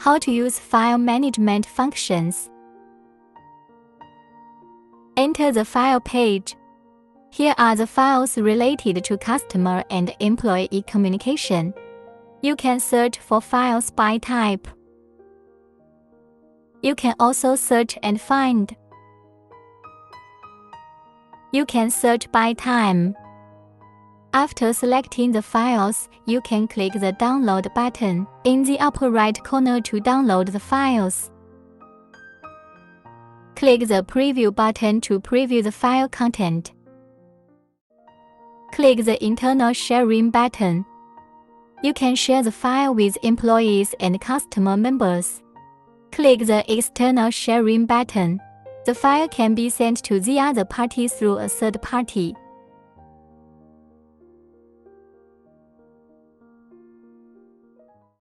How to use file management functions. Enter the file page. Here are the files related to customer and employee communication. You can search for files by type. You can also search and find. You can search by time. After selecting the files, you can click the Download button in the upper right corner to download the files. Click the Preview button to preview the file content. Click the Internal Sharing button. You can share the file with employees and customer members. Click the External Sharing button. The file can be sent to the other party through a third party.